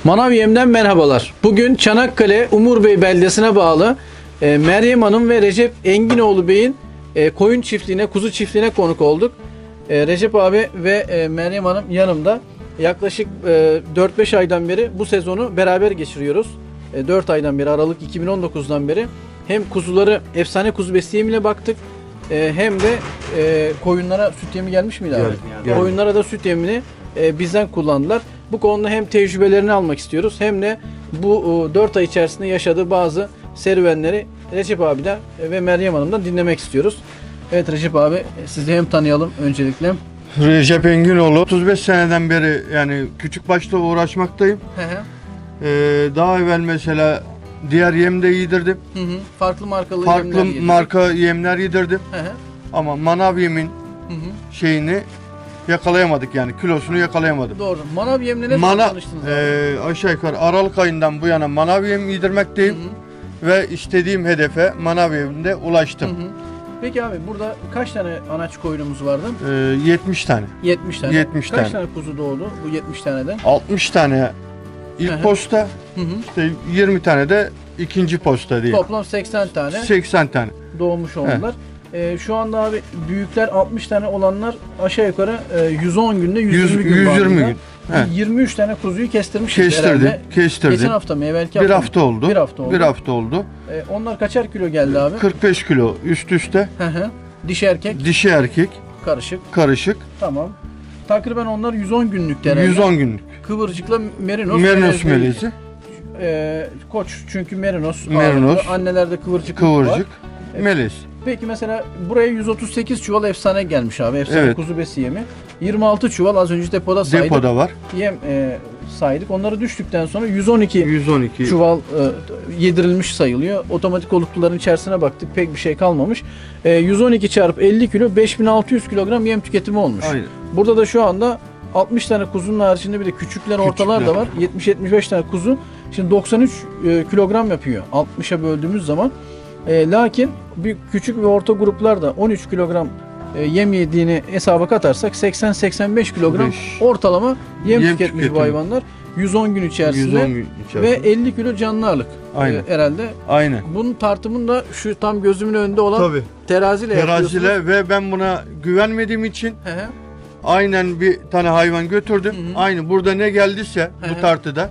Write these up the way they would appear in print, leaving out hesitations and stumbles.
Manav Yem'den merhabalar. Bugün Çanakkale Umurbey beldesine bağlı Meryem Hanım ve Recep Enginoğlu Bey'in koyun çiftliğine, kuzu çiftliğine konuk olduk. Recep abi ve Meryem Hanım yanımda. Yaklaşık 4-5 aydan beri bu sezonu beraber geçiriyoruz. 4 aydan beri, Aralık 2019'dan beri hem kuzuları efsane kuzu besleyimiyle baktık, hem de koyunlara süt yemi gelmiş miydi abi? Geldi. Koyunlara da süt yemini bizden kullandılar. Bu konuda hem tecrübelerini almak istiyoruz, hem de bu 4 ay içerisinde yaşadığı bazı serüvenleri Recep abiden ve Meryem Hanım'dan dinlemek istiyoruz. Evet Recep abi, sizi hem tanıyalım öncelikle. Recep Enginoğlu. 35 seneden beri yani küçük başta uğraşmaktayım. Daha evvel mesela diğer yem de yedirdim. Farklı markalı Farklı yemler yedik. marka yemler yedirdim. Ama manav yemin şeyini yakalayamadık, yani kilosunu yakalayamadım. Doğru. Manav yemle ne zaman tanıştınız abi? Aşağı yukarı Aralık ayından bu yana manav yem yedirmekteyim. Ve istediğim hedefe manav yeminde ulaştım. Peki abi, burada kaç tane anaç koyunumuz vardı? 70 tane. 70 tane. 70 kaç tane. tane kuzu doğdu bu 70 taneden? 60 tane ilk posta, işte 20 tane de ikinci posta diye. Toplam 80 tane 80 tane. doğmuş oldular. Şu anda abi büyükler 60 tane olanlar aşağı yukarı 110 günde 120 gün 120 bandında. gün. He. 23 tane kuzuyu kestirmişiz Kestirdim. herhalde. Kestirdim. Geçen hafta mı? Evvelki Bir hafta hafta mı? oldu. Bir hafta oldu. Bir hafta oldu. Onlar kaçar kilo geldi abi? 45 kilo üst üste. Dişi erkek Dişi erkek karışık. karışık. Tamam. Takriben onlar 110 günlük herhalde. 110 günlük. Kıvırcıkla merinos. Merinos melezi. Koç çünkü merinos. Merinos. ağırlıklı. Annelerde kıvırcık var. Kıvırcık. Melez. Peki mesela buraya 138 çuval efsane gelmiş abi. Efsane Evet. kuzu besi yemi. 26 çuval az önce depoda saydık. Depoda var. Yem saydık. Onları düştükten sonra 112 112. çuval yedirilmiş sayılıyor. Otomatik olukluların içerisine baktık. Pek bir şey kalmamış. 112 çarpı 50 kilo 5600 kilogram yem tüketimi olmuş. Aynen. Burada da şu anda 60 tane kuzunun haricinde bir de küçükler, ortalar da var. 70-75 tane kuzu. Şimdi 93 kilogram yapıyor 60'a böldüğümüz zaman. Lakin bir küçük ve orta gruplar da 13 kilogram yem yediğini hesaba katarsak 80-85 kilogram ortalama yem tüketmiş tüketimi. bu hayvanlar. 110 gün içerisinde, 110 gün ve içerisinde. 50 kilo canlı ağırlık herhalde. Aynen. Bunun tartımını da şu tam gözümün önünde olan Tabii. teraziyle yapıyorsunuz. Teraziyle ve ben buna güvenmediğim için aynen bir tane hayvan götürdüm. Aynı burada ne geldiyse bu tartıda,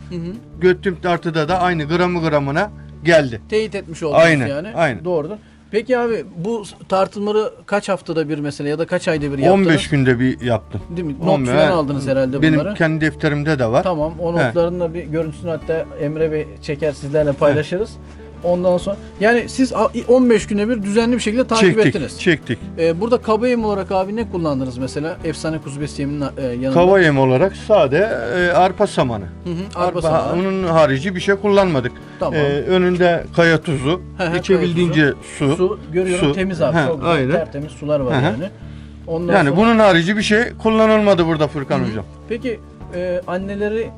götürdüğüm tartıda da aynı gramına geldi. Teyit etmiş oldunuz Aynen, yani. aynen. Doğrudur. Peki abi, bu tartımları kaç haftada bir mesela ya da kaç ayda bir yaptınız? 15 günde bir yaptım. Değil mi? 15, Not falan aldınız herhalde Benim bunları. kendi defterimde de var. Tamam, o notların da bir görüntüsünü hatta Emre Bey çeker, sizlerle paylaşırız. Ondan sonra yani siz 15 güne bir düzenli bir şekilde takip ettiniz. Çektik. Burada kaba yem olarak abi ne kullandınız mesela? Efsane kuzu besi yeminin yanında. Kava yem olarak sade arpa samanı. Arpa samanı. Onun harici bir şey kullanmadık. Tamam. Önünde kaya tuzu, içebildiğince su. Su görüyorum, temiz abi. Çok güzel, aynen. tertemiz sular var yani. Ondan Yani sonra... bunun harici bir şey kullanılmadı burada Furkan hocam. Peki anneleri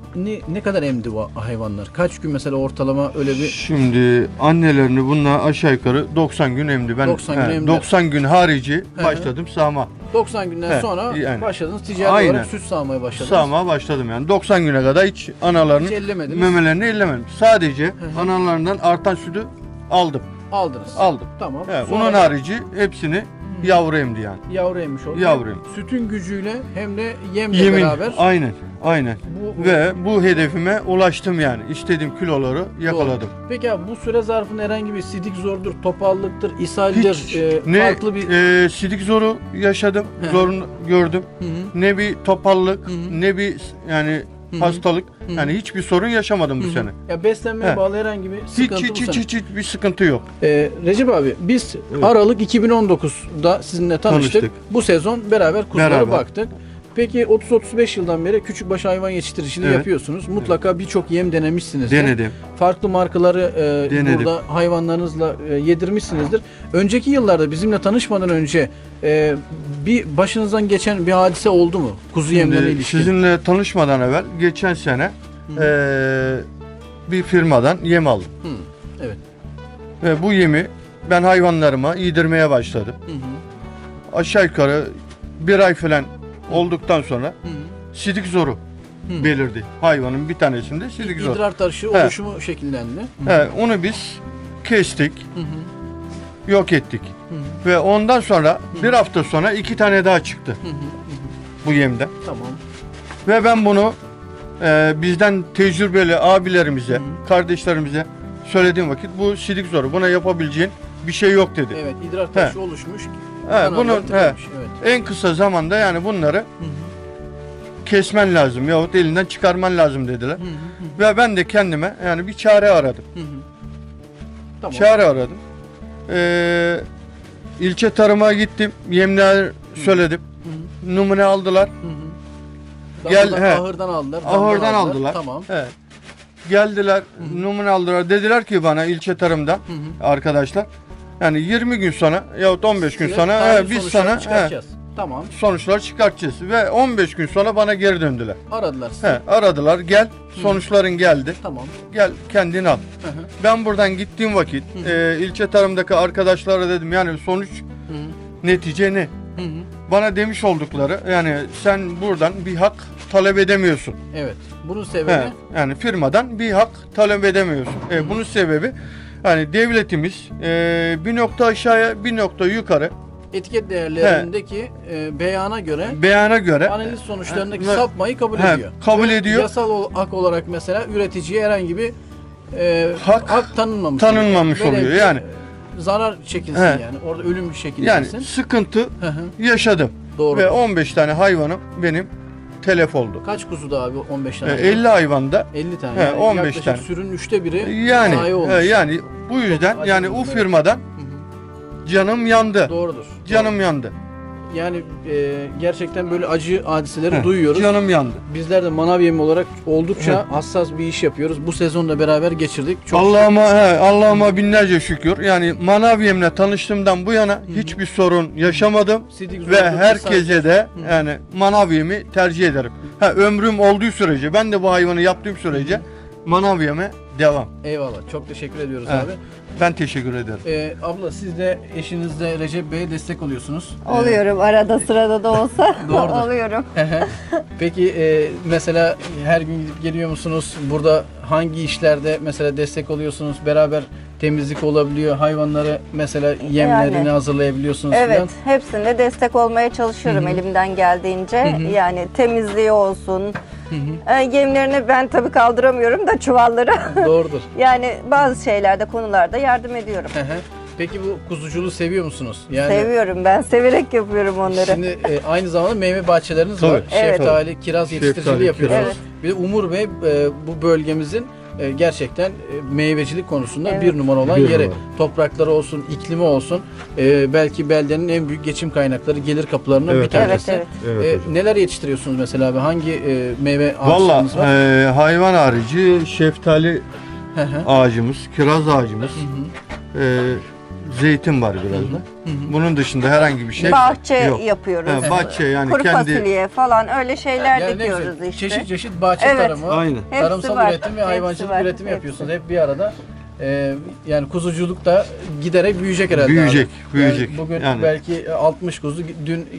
ne kadar emdi bu hayvanlar? Kaç gün mesela ortalama öyle bir... Şimdi annelerini bunlar aşağı yukarı 90 gün emdi. Ben 90 gün emdi. 90 gün harici başladım sağma. 90 günden sonra yani. başladınız ticari Aynen. olarak süt sağmaya başladınız. Sağma başladım yani. 90 güne kadar hiç analarının Hiç ellemediniz. memelerini ellemedim. Sadece analarından artan sütü aldım. Aldınız. Aldım. Tamam. Evet, Sonra bunun harici hepsini yavru emdi yani. yavru emmiş oldu. Yavru emdi. Sütün gücüyle hem de yemle Yemin. beraber. Aynen. Ve bu hedefime ulaştım yani. İstediğim kiloları yakaladım. Doğru. Peki abi, bu süre zarfında herhangi bir sidik zordur, topallıktır, ishaldir, Hiç farklı bir... sidik zoru yaşadım, zorunu gördüm. Ne bir topallık, ne bir yani hastalık. Yani hiçbir sorun yaşamadım bu sene. Ya beslenmeye bağlı herhangi bir sıkıntı bu sene. Hiç bir sıkıntı yok. Recep abi, biz Aralık 2019'da sizinle tanıştık. Bu sezon beraber kuzulara baktık. Peki 30-35 yıldan beri küçükbaş hayvan yetiştiriciliği yapıyorsunuz. Mutlaka birçok yem denemişsinizdir. Denedim. Farklı markaları burada hayvanlarınızla yedirmişsinizdir. Önceki yıllarda bizimle tanışmadan önce bir başınızdan geçen bir hadise oldu mu? Kuzu yemlerine ilişkin. Sizinle tanışmadan evvel geçen sene bir firmadan yem aldım. Evet. Ve bu yemi ben hayvanlarıma yedirmeye başladım. Aşağı yukarı bir ay falan olduktan sonra sidik zoru belirdi. Hayvanın bir tanesinde sidik zoru. İdrar taşı oluşumu şekillendi. Onu biz kestik. Yok ettik. Ve ondan sonra bir hafta sonra 2 tane daha çıktı. Bu yemden. Tamam. Ve ben bunu bizden tecrübeli abilerimize, kardeşlerimize söylediğim vakit bu sidik zoru. Buna yapabileceğin bir şey yok dedi. Evet, idrar taşı oluşmuş. Bunun en kısa zamanda yani bunları kesmen lazım yahut elinden çıkarman lazım dediler. Ve ben de kendime yani bir çare aradım. Tamam. Çare aradım. İlçe tarıma gittim. Yemler söyledim. Numune aldılar. Ahırdan aldılar. Ahırdan aldılar. Tamam. Evet. Geldiler, numune aldılar. Dediler ki bana ilçe tarımdan arkadaşlar. Yani 20 gün sonra yahut 15 gün sonra biz sana tamam. sonuçlar çıkartacağız. Ve 15 gün sonra bana geri döndüler. Aradılar sizi. Aradılar. Gel. Sonuçların geldi. Tamam. Gel kendin al. Ben buradan gittiğim vakit ilçe tarımdaki arkadaşlara dedim yani sonuç netice ne? Bana demiş oldukları yani sen buradan bir hak talep edemiyorsun. Evet. Bunun sebebi? Yani firmadan bir hak talep edemiyorsun. Bunun sebebi yani devletimiz bir nokta aşağıya bir nokta yukarı etiket değerlerindeki beyana göre analiz sonuçlarındaki sapmayı kabul ediyor. Kabul ediyor. Yasal hak olarak mesela üreticiye herhangi bir hak tanınmamış oluyor. Yani zarar çekilsin yani. Orada ölüm şekillensin. Yani sıkıntı yaşadım. Doğru. Ve 15 tane hayvanım benim telef oldu. Kaç kuzuda abi 15 tane? 50 hayvanda 50 tane. Yani 15 tane. Sürünün 1/3'ü yani yani bu yüzden yani o firmadan canım yandı. Doğrudur. Canım yandı. Yani gerçekten böyle acı hadiseleri duyuyoruz. Canım yandı. Bizler de manav yemi olarak oldukça hassas bir iş yapıyoruz. Bu sezonla beraber geçirdik. Allah'ıma binlerce şükür. Yani manav yemle tanıştığımdan bu yana hiçbir sorun yaşamadım. Ve herkese de yani manav yemi tercih ederim. Ömrüm olduğu sürece ben de bu hayvanı yaptığım sürece manav yeme devam. Eyvallah. Çok teşekkür ediyoruz abi. Ben teşekkür ederim. Abla siz de eşinizle Recep Bey'e destek oluyorsunuz. Oluyorum. Arada sırada da olsa oluyorum. Peki mesela her gün gidip geliyor musunuz? Burada hangi işlerde mesela destek oluyorsunuz? Beraber temizlik olabiliyor. Hayvanları mesela yemlerini hazırlayabiliyorsunuz Evet. falan. Hepsinde destek olmaya çalışıyorum elimden geldiğince. Yani temizliği olsun. Yemlerini ben tabii kaldıramıyorum da çuvalları. Doğrudur. Yani bazı şeylerde, konularda yardım ediyorum. Peki bu kuzuculuğu seviyor musunuz? Yani Seviyorum. Ben severek yapıyorum onları. Şimdi aynı zamanda meyve bahçeleriniz var. Şeftali, kiraz yetiştiriciliği yapıyorsunuz. Evet. Bir de Umur Bey bu bölgemizin gerçekten meyvecilik konusunda bir numara olan yeri. Toprakları olsun, iklimi olsun. Belki beldenin en büyük geçim kaynakları, gelir kapılarından bir tanesi. Neler yetiştiriyorsunuz mesela abi? Hangi meyve ağaçlarınız var? Vallahi hayvan harici şeftali ağacımız, kiraz ağacımız, zeytin var biraz da. Bunun dışında herhangi bir şey bahçe yok. yapıyoruz. Bahçe yani kuru kendi fasulye falan öyle şeyler Yani dikiyoruz işte. Çeşit çeşit bahçe tarımı, tarımsal var. üretim ve hayvancılık üretimi yapıyorsunuz. Hep bir arada. Yani kuzuculuk da giderek büyüyecek herhalde. Büyüyecek. Yani bugün belki 60 kuzu,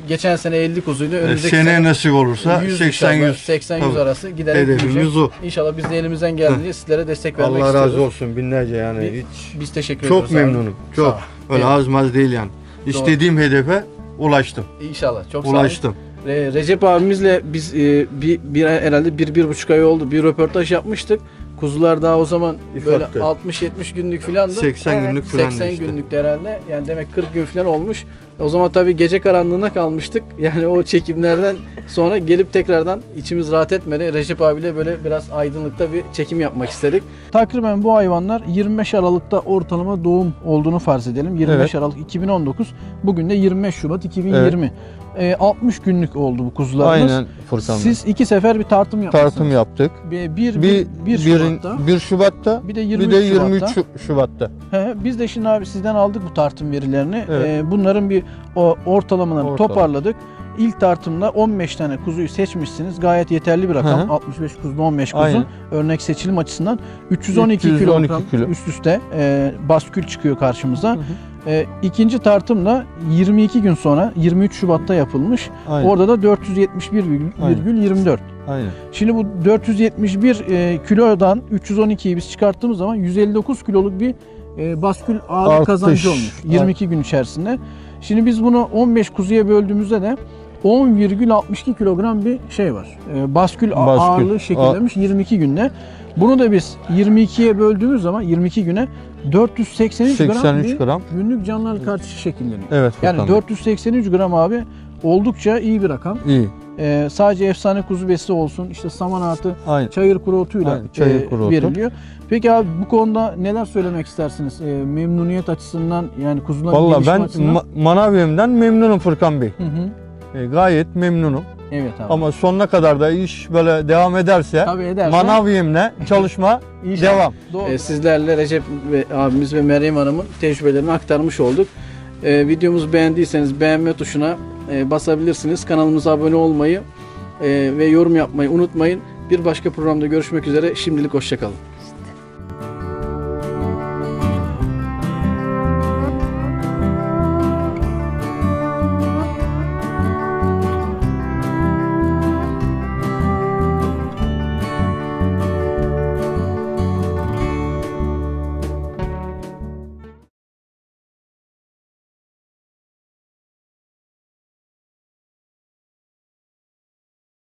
geçen sene 50 kuzuydu. Önümüzdeki sene nasip olursa 80-100 arası giderek büyüyecek. O. İnşallah biz de elimizden geldiğince sizlere destek vermek Allah istiyoruz. razı olsun binlerce yani. Biz teşekkür ediyoruz. Çok memnunum. Çok. Öyle az değil yani. İstediğim hedefe ulaştım. İnşallah. Çok ulaştım. Recep abimizle biz herhalde 1-1,5 ay oldu. Bir röportaj yapmıştık. Kuzular daha o zaman böyle 60-70 günlük filandı. 80 günlük filandı 80 günlükte herhalde. Yani demek 40 gün falan olmuş. O zaman tabii gece karanlığına kalmıştık. Yani o çekimlerden sonra gelip tekrardan içimiz rahat etmedi. Recep abiyle böyle biraz aydınlıkta bir çekim yapmak istedik. Takriben bu hayvanlar 25 Aralık'ta ortalama doğum olduğunu farz edelim. 25 Aralık 2019. Bugün de 25 Şubat 2020. 60 günlük oldu bu kuzularımız. Aynen Furkan Bey. Siz 2 sefer bir tartım yapmışsınız. Tartım yaptık. 1 Şubat'ta. 1 Şubat'ta Bir de 23 Şubat'ta. Biz de şimdi abi sizden aldık bu tartım verilerini. Bunların bir ortalamalarını toparladık. İlk tartımda 15 tane kuzuyu seçmişsiniz. Gayet yeterli bir rakam. 65 kuzuda 15 kuzu. Aynen. Örnek seçilim açısından 312 kilogram üst üste baskül çıkıyor karşımıza. İkinci tartımda 22 gün sonra 23 Şubat'ta yapılmış. Aynen. Orada da 471,24. Aynen. Şimdi bu 471 kilodan 312'yi biz çıkarttığımız zaman 159 kiloluk bir baskül ağırlık Artış. kazancı olmuş 22 gün içerisinde. Şimdi biz bunu 15 kuzuya böldüğümüzde de 10,62 kilogram bir şey var. Baskül ağırlığı şekillemiş 22 günde. Bunu da biz 22'ye böldüğümüz zaman 22 güne 483 gram bir günlük canlı ağırlık artışı şekleniyor. Evet. Yani Furkan Bey. 483 gram abi oldukça iyi bir rakam. İyi. Sadece efsane kuzu besi olsun, işte saman artı Aynen. çayır kuru otuyla Aynen, çayır kuru otu. veriliyor. Peki abi bu konuda neler söylemek istersiniz? Memnuniyet açısından yani kuzuların Vallahi gelişim ben açısından. manav yemden memnunum Furkan Bey. Hı hı. Gayet memnunum. Evet abi. Ama sonuna kadar da iş böyle devam ederse, Tabii ederse. manav yemle çalışma İnşallah. devam. Doğru. Sizlerle Recep abimiz ve Meryem Hanım'ın tecrübelerini aktarmış olduk. Videomuzu beğendiyseniz beğenme tuşuna basabilirsiniz. Kanalımıza abone olmayı ve yorum yapmayı unutmayın. Bir başka programda görüşmek üzere. Şimdilik hoşça kalın.